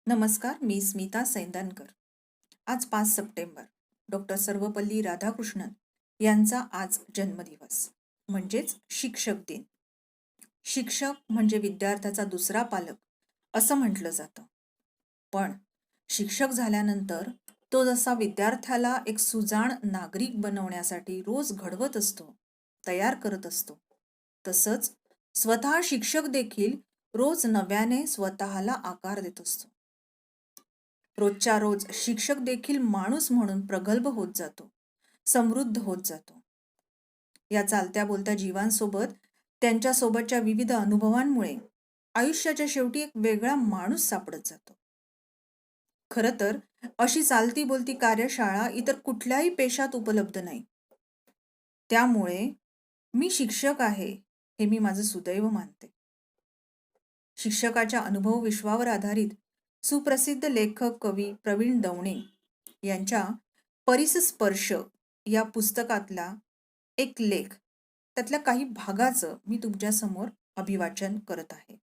नमस्कार, मी स्मिता सैंदानकर. आज 5 September. Doctor Sarvepalli Radhakrishnan यांचा आज जन्मदिवस, म्हणजेच शिक्षक दिन. शिक्षक म्हणजे विद्यार्थ्याचा दुसरा पालक असं म्हटलं जातं. पण शिक्षक झाल्यानंतर तो जसा विद्यार्थ्याला एक सुजाण नागरिक बनवण्यासाठी रोज घडवत असतो, तयार करत असतो, तसंच स्वतः शिक्षक देखील रोज नव्याने स्वतःला आकार देत असतो. रोजच्या रोज शिक्षक देखील माणूस म्हणून प्रगल्भ होत जातो, समृद्ध होत जातो. या चालत्या बोलत्या जीवांसोबत त्यांच्यासोबतच्या विविध अनुभवांमुळे आयुष्याच्या शेवटी एक वेगळा माणूस सापडत जातो. खरं तर अशी चालती बोलती कार्यशाळा इतर कुठल्याही पेशात उपलब्ध नाही. त्यामुळे मी शिक्षक आहे हे मी माझं सुदैव मानते. शिक्षकाच्या अनुभव विश्वावर आधारित सुप्रसिद्ध लेखक कवी प्रवीण दवणे यांच्या परिसस्पर्श या पुस्तकातला एक लेख, त्यातल्या काही भागाचं मी तुमच्यासमोर अभिवाचन करत आहे.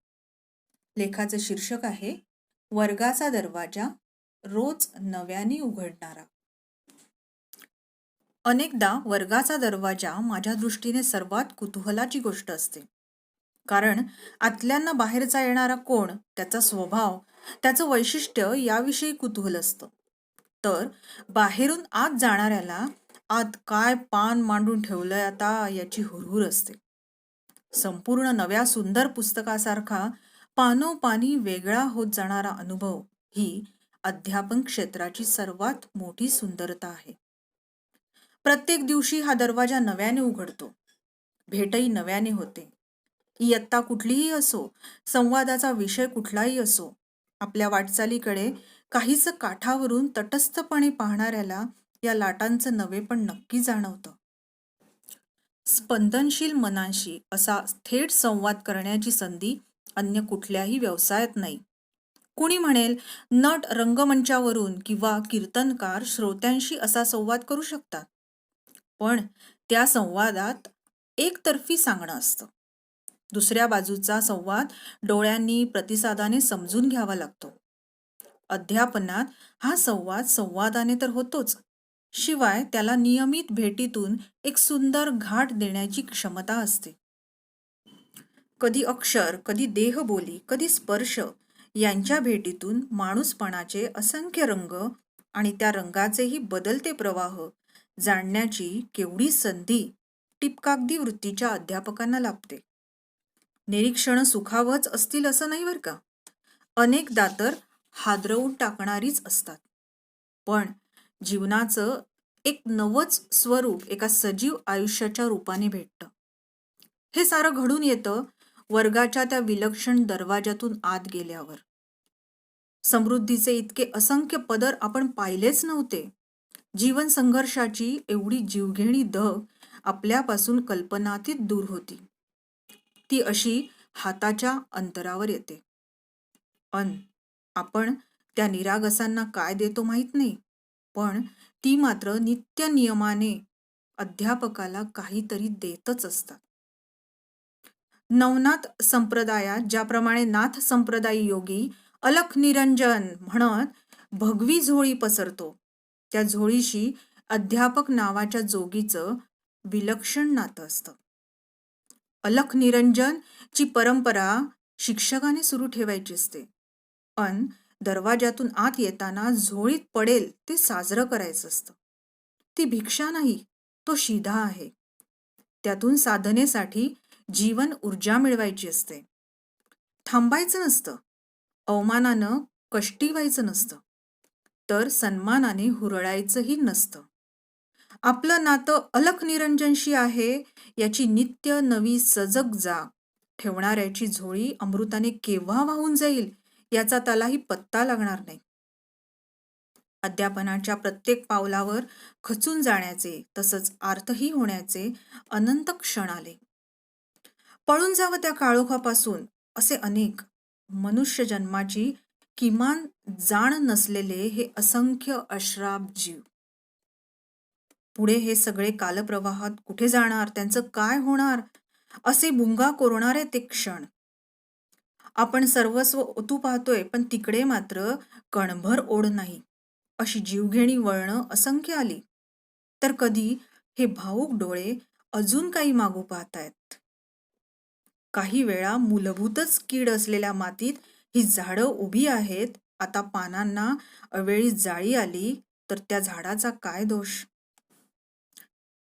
लेखाचं शीर्षक आहे वर्गाचा दरवाजा रोज नव्याने उघडणारा. अनेकदा वर्गाचा दरवाजा माझ्या दृष्टीने सर्वात कुतूहलाची गोष्ट असते. कारण आतल्यांना बाहेरचा येणारा कोण, त्याचा स्वभाव, त्याचं वैशिष्ट्य याविषयी कुतूहल असतं. तर बाहेरून आत जाणाऱ्याला आत काय पान मांडून ठेवलंय आता याची हुरहुर असते. संपूर्ण नव्या सुंदर पुस्तकासारखा पानोपानी वेगळा होत जाणारा अनुभव ही अध्यापन क्षेत्राची सर्वात मोठी सुंदरता आहे. प्रत्येक दिवशी हा दरवाजा नव्याने उघडतो, भेटही नव्याने होते. इयत्ता कुठलीही असो, संवादाचा विषय कुठलाही असो, आपल्या वाटचालीकडे काहीच काठावरून तटस्थपणे पाहणाऱ्याला या लाटांचं नवेपण नक्की जाणवतं. स्पंदनशील मनांशी असा थेट संवाद करण्याची संधी अन्य कुठल्याही व्यवसायात नाही. कुणी म्हणेल, नट रंगमंचावरून किंवा कीर्तनकार श्रोत्यांशी असा संवाद करू शकतात. पण त्या संवादात एकतर्फी सांगणं असतं. दुसऱ्या बाजूचा संवाद डोळ्यांनी प्रतिसादाने समजून घ्यावा लागतो. अध्यापनात हा संवाद संवादाने तर होतोच, शिवाय त्याला नियमित भेटीतून एक सुंदर घाट देण्याची क्षमता असते. कधी अक्षर, कधी देहबोली, कधी स्पर्श यांच्या भेटीतून माणूसपणाचे असंख्य रंग आणि त्या रंगाचेही बदलते प्रवाह जाणण्याची केवढी संधी टिपकागदी वृत्तीच्या अध्यापकांना लाभते. निरीक्षणं सुखावहच असतील असं नाही बरं का. अनेकदा तर हादरवून टाकणारीच असतात. पण जीवनाचं एक नवच स्वरूप एका सजीव आयुष्याच्या रूपाने भेटतं. हे सारं घडून येतं वर्गाच्या त्या विलक्षण दरवाजातून आत गेल्यावर. समृद्धीचे इतके असंख्य पदर आपण पाहिलेच नव्हते. जीवन संघर्षाची एवढी जीवघेणी धग आपल्यापासून कल्पनातीत दूर होती. ती अशी हाताच्या अंतरावर येते. अन आपण त्या निरागसांना काय देतो माहीत नाही, पण ती मात्र नित्य नियमाने अध्यापकाला काहीतरी देतच असतात. नवनाथ संप्रदायात ज्याप्रमाणे नाथ संप्रदायी योगी अलख निरंजन म्हणत भगवी झोळी पसरतो, त्या झोळीशी अध्यापक नावाच्या जोगीचं विलक्षण नातं असतं. अलख निरंजन ची परंपरा शिक्षकाने सुरू ठेवायची असते. पण दरवाजातून आत येताना झोळीत पडेल ते साजरं करायचं असतं. ती भिक्षा नाही, तो शिधा आहे. त्यातून साधनेसाठी जीवन ऊर्जा मिळवायची असते. थांबायचं नसतं, अवमानानं कष्टी व्हायचं नसतं, तर सन्मानाने हुरळायचंही नसतं. आपलं नातं अलख निरंजनशी आहे याची नित्य नवी सजग जाग ठेवणाऱ्याची झोळी अमृताने केव्हा वाहून जाईल याचा त्यालाही पत्ता लागणार नाही. अध्यापनाच्या प्रत्येक पावलावर खचून जाण्याचे तसंच आर्थही होण्याचे अनंत क्षण आले. पळून जावं त्या काळोखापासून असे अनेक मनुष्य जन्माची किमान जाण नसलेले हे असंख्य अश्राप जीव. पुढे हे सगळे कालप्रवाहात कुठे जाणार, त्यांचं काय होणार, असे भुंगा कोरणारे ते क्षण. आपण सर्वस्व ओतू पाहतोय, पण तिकडे मात्र कणभर ओढ नाही. अशी जीवघेणी वळणं असंख्य आली. तर कधी हे भावूक डोळे अजून काही मागू पाहतायत. काही वेळा मूलभूतच कीड असलेल्या मातीत ही झाडं उभी आहेत. आता पानांना अवेळी जाळी आली तर त्या झाडाचा काय दोष?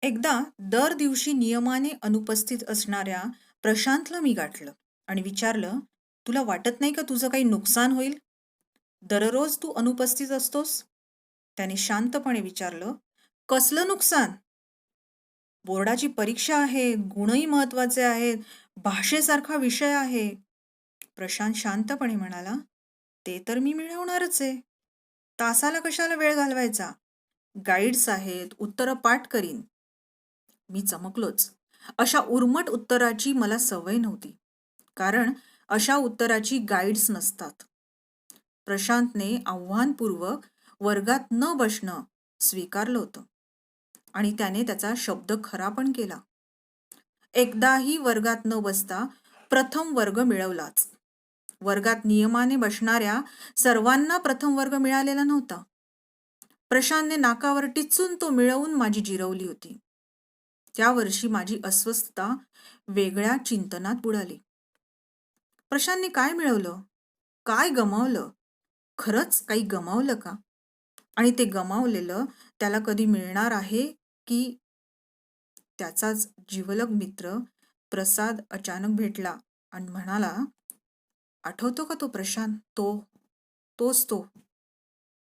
एकदा दर दिवशी नियमाने अनुपस्थित असणाऱ्या प्रशांतला मी गाठलं आणि विचारलं, तुला वाटत नाही का तुझं काही नुकसान होईल? दररोज तू अनुपस्थित असतोस? त्याने शांतपणे विचारलं, कसलं नुकसान? बोर्डाची परीक्षा आहे, गुणही महत्वाचे आहेत, भाषेसारखा विषय आहे. प्रशांत शांतपणे म्हणाला, ते तर मी मिळवणारच आहे. तासाला कशाला वेळ घालवायचा? गाईड्स आहेत, उत्तरं पाठ करीन. मी चमकलोच. अशा उर्मट उत्तराची मला सवय नव्हती. कारण अशा उत्तराची गाईड्स नसतात. प्रशांतने आव्हानपूर्वक वर्गात न बसणं स्वीकारलं होतं आणि त्याने त्याचा शब्द खरा पण केला. एकदाही वर्गात न बसता प्रथम वर्ग मिळवलाच. वर्गात नियमाने बसणाऱ्या सर्वांना प्रथम वर्ग मिळालेला नव्हता. प्रशांतने नाकावर टिचून तो मिळवून माझी जिरवली होती. त्या वर्षी माझी अस्वस्थता वेगळ्या चिंतनात बुडाली. प्रशांतने काय मिळवलं? काय गमावलं? खरंच काही गमावलं का? आणि ते गमावलेलं त्याला कधी मिळणार आहे की? त्याचाच जिवलग मित्र प्रसाद अचानक भेटला आणि म्हणाला, आठवतो का तो प्रशांत? तोच तो.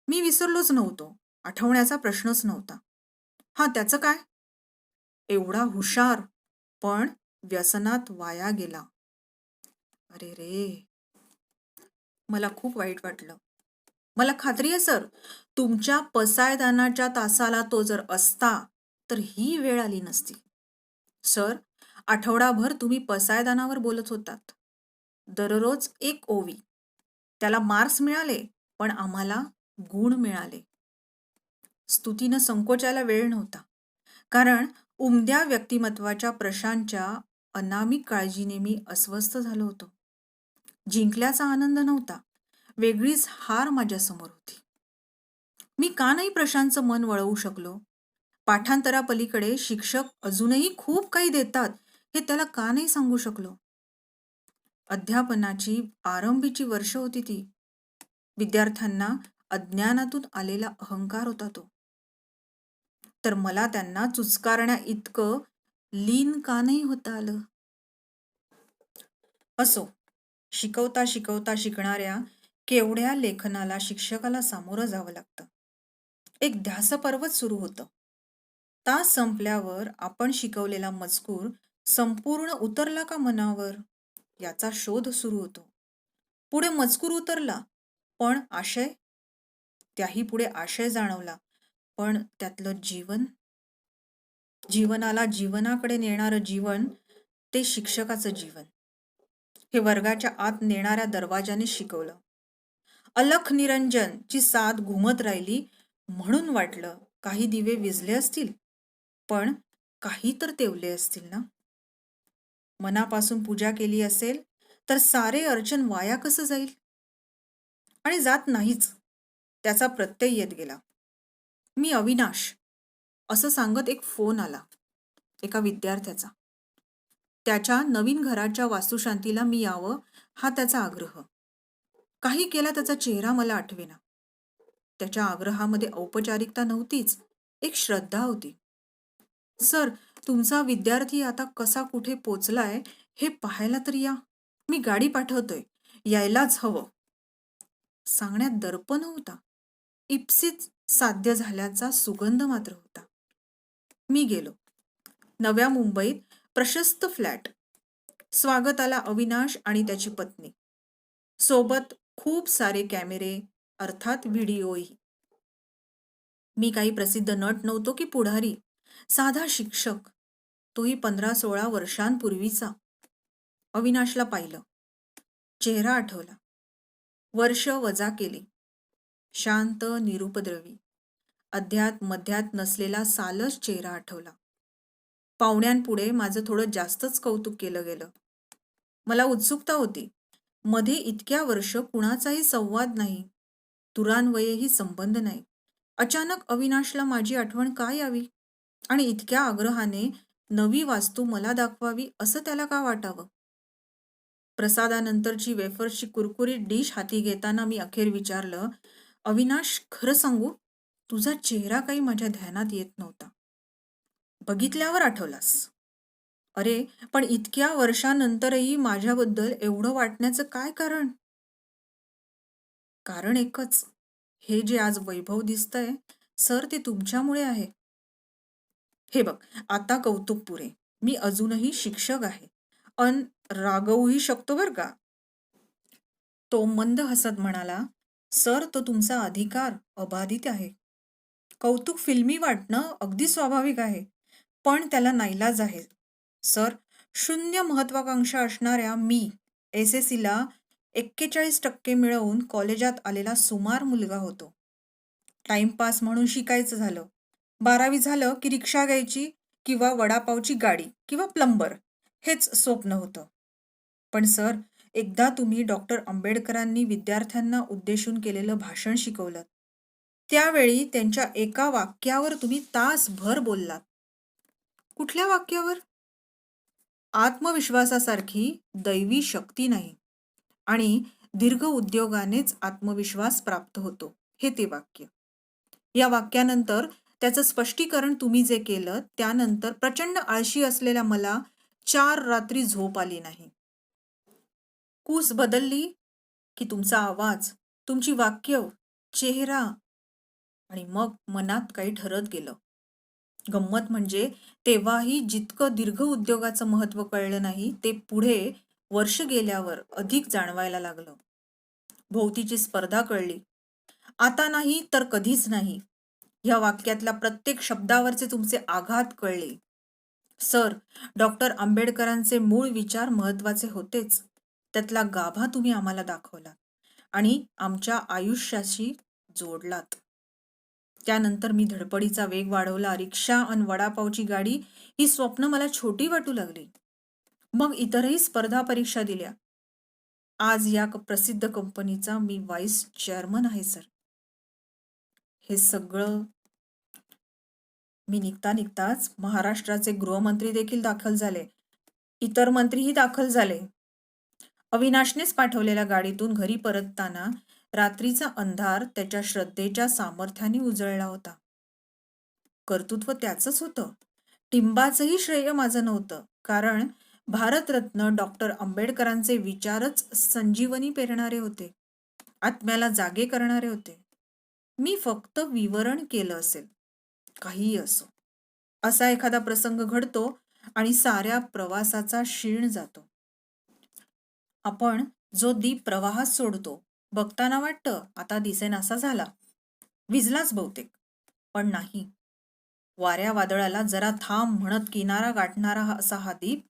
मी विसरलोच नव्हतो. आठवण्याचा प्रश्नच नव्हता. हा, त्याचं काय? एवढा हुशार, पण व्यसनात वाया गेला. अरे रे, मला खूप वाईट वाटलं. मला खात्री आहे सर, तुमच्या पसायदानाच्या तासाला तो जर असता तर ही वेळ आली नसती. सर, आठवडाभर तुम्ही पसायदानावर बोलत होतात. दररोज एक ओवी. त्याला मार्क्स मिळाले, पण आम्हाला गुण मिळाले. स्तुतीनं संकोचायला वेळ नव्हता. कारण उमद्या व्यक्तिमत्वाच्या प्रशांतच्या अनामिक काळजीने मी अस्वस्थ झालो होतो. जिंकल्याचा आनंद नव्हता, वेगळीच हार माझ्यासमोर होती. मी का नाही प्रशांतचं मन वळवू शकलो? पाठांतरापलीकडे शिक्षक अजूनही खूप काही देतात हे त्याला का नाही सांगू शकलो? अध्यापनाची आरंभीची वर्ष होती ती. विद्यार्थ्यांना अज्ञानातून आलेला अहंकार होता तो. तर मला त्यांना चुचकारण्या इतकं लीन का नाही होता आलं? असो, शिकवता शिकवता शिकणाऱ्या केवढ्या लेखनाला शिक्षकाला सामोरं जावं लागतं. एक ध्यासपर्वच सुरू होतं. तास संपल्यावर आपण शिकवलेला मजकूर संपूर्ण उतरला का मनावर, याचा शोध सुरू होतो. पुढे मजकूर उतरला, पण आशय? त्याही पुढे आशय जाणवला, पण त्यातलं जीवन, जीवनाला जीवनाकडे नेणारं जीवन, ते शिक्षकाचं जीवन. हे वर्गाच्या आत नेणाऱ्या दरवाजाने शिकवलं. अलख निरंजन ची साथ घुमत राहिली म्हणून वाटलं काही दिवे विझले असतील, पण काही तर तेवले असतील ना. मनापासून पूजा केली असेल तर सारे अर्चन वाया कसं जाईल? आणि जात नाहीच, त्याचा प्रत्यय येत गेला. मी अविनाश, असं सांगत एक फोन आला एका विद्यार्थ्याचा. त्याच्या नवीन घराच्या वास्तुशांतीला मी यावं हा त्याचा आग्रह. काही केला त्याचा चेहरा मला आठवेना. त्याच्या आग्रहामध्ये औपचारिकता नव्हतीच, एक श्रद्धा होती. सर, तुमचा विद्यार्थी आता कसा कुठे पोचलाय हे पाहायला तर या. मी गाडी पाठवतोय, यायलाच हवं. सांगण्यात दर्प नव्हता, इप्सित साध्य झाल्याचा सुगंध मात्र होता. मी गेलो. नव्या मुंबईत प्रशस्त फ्लॅट. स्वागताला अविनाश आणि त्याची पत्नी. सोबत खूप सारे कॅमेरे, अर्थात व्हिडिओही. मी काही प्रसिद्ध नट नव्हतो की पुढारी, साधा शिक्षक, तोही 15-16 वर्षांपूर्वीचा. अविनाशला पाहिलं, चेहरा आठवला. वर्ष वजा केली. शांत, निरुपद्रवी, अध्यात मध्यात नसलेला सालस चेहरा आठवला. पाहुण्यांपुढे माझं थोडं जास्तच कौतुक केलं गेलं. मला उत्सुकता होती, मध्ये इतक्या वर्ष कुणाचाही संवाद नाही, तुरान्वयेही संबंध नाही. अचानक अविनाशला माझी आठवण का यावी? आणि इतक्या आग्रहाने नवी वास्तू मला दाखवावी असं त्याला का वाटावं? प्रसादानंतरची वेफर्सची कुरकुरीत डिश हाती घेताना मी अखेर विचारलं, "अविनाश, खरं सांगू? तुझा चेहरा काही माझ्या ध्यानात येत नव्हता. बघितल्यावर आठवलास." "अरे, पण इतक्या वर्षानंतरही माझ्याबद्दल एवढं वाटण्याचं काय कारण?" "कारण एकच. हे जे आज वैभव दिसतंय, सर, ते तुमच्यामुळे आहे." "हे बघ, आता कौतुक पुरे. मी अजूनही शिक्षक आहे. अन रागवूही शकतो बरं का." तो मंद हसत म्हणाला, "सर, तो तुमचा अधिकार अबाधित आहे. कौतुक फिल्मी वाटणं अगदी स्वाभाविक आहे, पण त्याला नाईलाज आहे. सर, शून्य महत्वाकांक्षा असणाऱ्या मी एस-एस-सीला 41% मिळवून कॉलेजात आलेला सुमार मुलगा होतो. टाइमपास म्हणून शिकायचं झालं. 12वी झालं की रिक्षा घ्यायची किंवा वडापावची गाडी किंवा प्लंबर हेच स्वप्न होतं. पण सर, एकदा तुम्ही डॉक्टर आंबेडकरांनी विद्यार्थ्यांना उद्देशून केलेलं भाषण शिकवलं. त्यावेळी त्यांच्या एका वाक्यावर तुम्ही तासभर बोललात. कुठल्या वाक्यावर? आत्मविश्वासासारखी दैवी शक्ती नाही आणि दीर्घ उद्योगानेच आत्मविश्वास प्राप्त होतो, हे ते वाक्य. या वाक्यानंतर त्याचं स्पष्टीकरण तुम्ही जे केलं त्यानंतर प्रचंड आळशी असलेल्या मला 4 रात्री झोप आली नाही. कूस बदलली की तुमचा आवाज, तुमची वाक्य, चेहरा आणि मग मनात काही ठरत गेलं. गंमत म्हणजे तेव्हाही जितकं दीर्घ उद्योगाचं महत्त्व कळलं नाही, ते पुढे वर्ष गेल्यावर अधिक जाणवायला लागलं. भोवतीची स्पर्धा कळली. आता नाही तर कधीच नाही. ह्या वाक्यातल्या प्रत्येक शब्दावरचे तुमचे आघात कळले. सर, डॉक्टर आंबेडकरांचे मूळ विचार महत्वाचे होतेच. त्यातला गाभा तुम्ही आम्हाला दाखवला आणि आमच्या आयुष्याशी जोडलात. त्यानंतर मी धडपडीचा वेग वाढवला. रिक्षा अन वडापावची गाडी ही स्वप्न मला छोटी वाटू लागली. मग इतरही स्पर्धा परीक्षा दिल्या. आज या प्रसिद्ध कंपनीचा मी व्हाईस चेअरमन आहे सर. हे सगळं मी निघता निघताच महाराष्ट्राचे गृहमंत्री देखील दाखल झाले. इतर मंत्रीही दाखल झाले. अविनाशनेच पाठवलेल्या गाडीतून घरी परतताना रात्रीचा अंधार त्याच्या श्रद्धेच्या सामर्थ्याने उजळला होता. कर्तृत्व त्याचंच होतं. टिंबाचंही श्रेय माझं नव्हतं, कारण भारतरत्न डॉक्टर आंबेडकरांचे विचारच संजीवनी पेरणारे होते, आत्म्याला जागे करणारे होते. मी फक्त विवरण केलं असेल. काहीही असो. असा एखादा प्रसंग घडतो आणि साऱ्या प्रवासाचा शीण जातो. आपण जो दीप प्रवाहात सोडतो, बघताना वाटतं आता दिसेनासा झाला. विझलाच बहुतेक. पण नाही. वाऱ्या वादळाला जरा थांब म्हणत किनारा गाठणारा असा हा दीप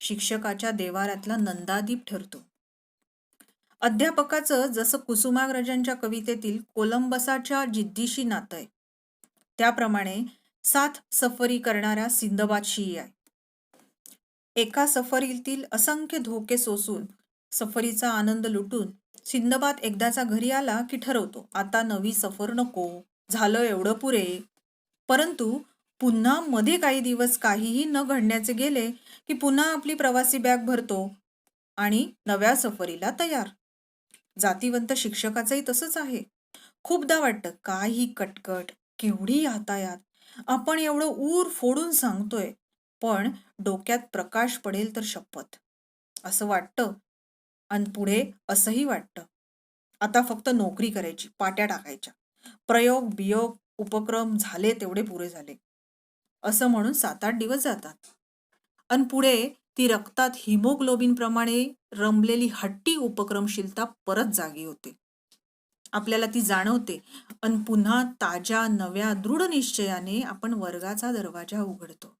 शिक्षकाच्या देवाऱ्यातला नंदादीप ठरतो. अध्यापकाचं जसं कुसुमाग्रजांच्या कवितेतील कोलंबसाच्या जिद्दीशी नातं आहे, त्याप्रमाणे 7 सफरी करणाऱ्या सिंदबादशीही आहे. एका सफरीतील असंख्य धोके सोसून, सफरीचा आनंद लुटून सिंदबाद एकदाचा घरी आला की ठरवतो, आता नवी सफर नको, झालं एवढं पुरे. परंतु पुन्हा मध्ये काही दिवस काहीही न घडण्याचे गेले की पुन्हा आपली प्रवासी बॅग भरतो आणि नव्या सफरीला तयार. जातीवंत शिक्षकाचंही तसंच आहे. खूपदा वाटतं काय ही कटकट, केवढी हातायात. आपण एवढं ऊर फोडून सांगतोय, पण डोक्यात प्रकाश पडेल तर शपथ असं वाटतं. आणि पुढे असंही वाटतं, आता फक्त नोकरी करायची, पाट्या टाकायच्या. प्रयोग बियोग उपक्रम झाले तेवढे पुरे झाले असं म्हणून 7-8 दिवस जातात. आणि पुढे ती रक्तात हिमोग्लोबिन प्रमाणे रमलेली हट्टी उपक्रमशीलता परत जागी होते. आपल्याला ती जाणवते आणि पुन्हा ताज्या नव्या दृढ निश्चयाने आपण वर्गाचा दरवाजा उघडतो.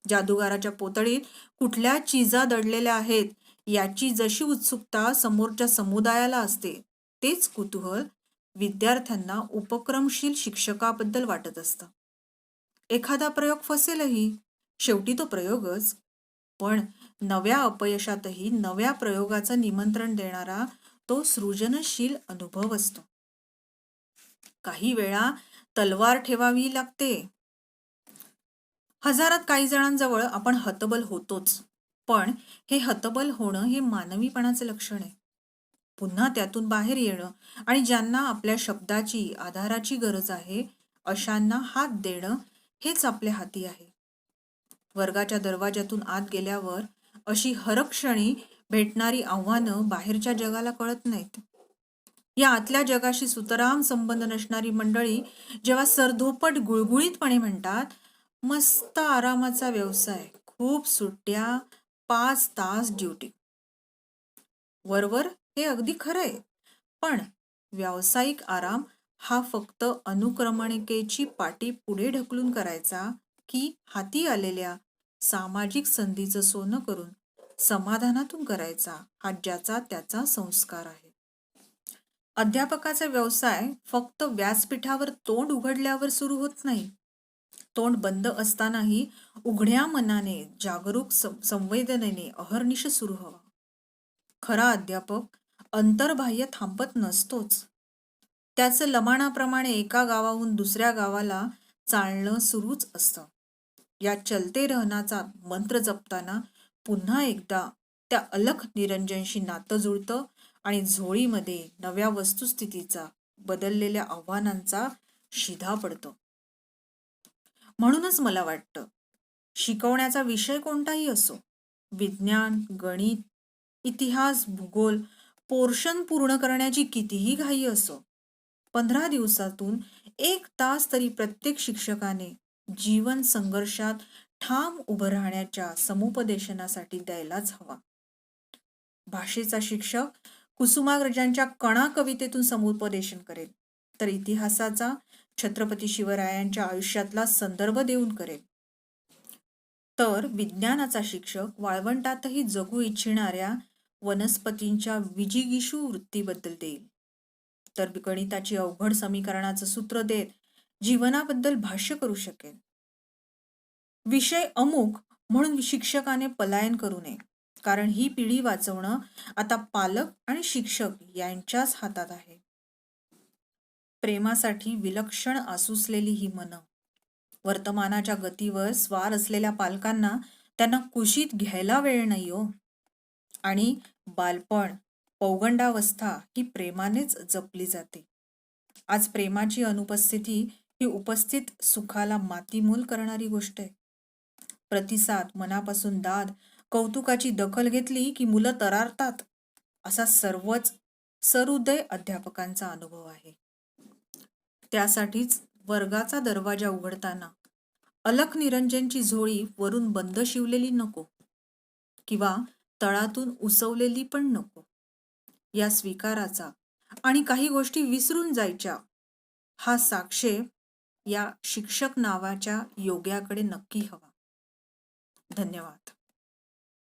जादूगाराच्या पोतळीत कुठल्या चिजा दडलेल्या आहेत याची जशी उत्सुकता समोरच्या समुदायाला असते, तेच कुतूहल विद्यार्थ्यांना उपक्रमशील शिक्षकाबद्दल वाटत असतं. एखादा प्रयोग फसेलही, शेवटी तो प्रयोगच. पण नव्या अपयशातही नव्या प्रयोगाचं निमंत्रण देणारा तो सृजनशील अनुभव असतो. काही वेळा तलवार ठेवावी लागते. हजारात काही जणांजवळ आपण हतबल होतोच, पण हे हतबल होणं हे मानवीपणाचे लक्षण आहे. पुन्हा त्यातून बाहेर येणं आणि ज्यांना आपल्या शब्दाची, आधाराची गरज आहे, अशांना हात देणं हेच आपल्या हाती आहे. वर्गाच्या दरवाज्यातून आत गेल्यावर अशी हरक्षणी भेटणारी आव्हानं बाहेरच्या जगाला कळत नाहीत. या आतल्या जगाशी सुतराम संबंध नसणारी मंडळी जेव्हा सरधोपट गुळगुळीतपणे म्हणतात, मस्त आरामाचा व्यवसाय, खूप सुट्ट्या, 5 तास ड्युटी. वरवर हे अगदी खरंय, पण व्यावसायिक आराम हा फक्त अनुक्रमणिकेची पाटी पुढे ढकलून करायचा, की हाती आलेल्या सामाजिक संधीचं सोनं करून समाधानातून करायचा, हा ज्याचा त्याचा संस्कार आहे. अध्यापकाचा व्यवसाय फक्त व्यासपीठावर तोंड उघडल्यावर सुरू होत नाही. तोंड बंद असतानाही उघड्या मनाने, जागरूक संवेदनेने अहर्निश सुरू हवा. खरा अध्यापक अंतर्बाह्य थांबत नसतोच. त्याचं लमाणाप्रमाणे एका गावाहून दुसऱ्या गावाला चालणं सुरूच असतं. या चलते रहनाचा मंत्र जपताना पुन्हा एकदा त्या अलख निरंजनशी नातं जुळतं आणि झोळीमध्ये नव्या वस्तुस्थितीचा, बदललेल्या आव्हानांचा शिधा पडतो. म्हणूनच मला वाटतं, शिकवण्याचा विषय कोणताही असो, विज्ञान, गणित, इतिहास, भूगोल, पोर्शन पूर्ण करण्याची कितीही घाई असो, 15 दिवसातून 1 तास तरी प्रत्येक शिक्षकाने जीवन संघर्षात ठाम उभं राहण्याच्या समुपदेशनासाठी द्यायलाच हवा. भाषेचा शिक्षक कुसुमाग्रजांच्या कणा कवितेतून समुपदेशन करेल, तर इतिहासाचा छत्रपती शिवरायांच्या आयुष्यातला संदर्भ देऊन करेल. तर विज्ञानाचा शिक्षक वाळवंटातही जगू इच्छिणाऱ्या वनस्पतींच्या विजिगीषू वृत्तीबद्दल देईल. तर गणिताची अवघड समीकरणाचं सूत्र देत जीवनाबद्दल भाष्य करू शकेल. विषय अमुक म्हणून शिक्षकाने पलायन करू नये, कारण ही पिढी वाचवणं आता पालक आणि शिक्षक यांच्याच हातात आहे. प्रेमासाठी विलक्षण आसुसलेली ही मनं, वर्तमानाच्या गतीवर स्वार असलेल्या पालकांना त्यांना कुशीत घ्यायला वेळ नाही हो. आणि बालपण, पौगंडावस्था ही प्रेमानेच जपली जाते. आज प्रेमाची अनुपस्थिती ही उपस्थित सुखाला मातीमोल करणारी गोष्ट आहे. प्रतिसाद, मनापासून दाद, कौतुकाची दखल घेतली की मुलं तरारतात, असा सर्वच सहृदय अध्यापकांचा अनुभव आहे. त्यासाठीच वर्गाचा दरवाजा उघडताना अलख निरंजनची झोळी वरून बंद शिवलेली नको, किंवा तळातून उसवलेली पण नको. या स्वीकाराचा आणि काही गोष्टी विसरून जायच्या हा साक्षेप या शिक्षक नावाच्या योग्याकडे नक्की हवा. धन्यवाद.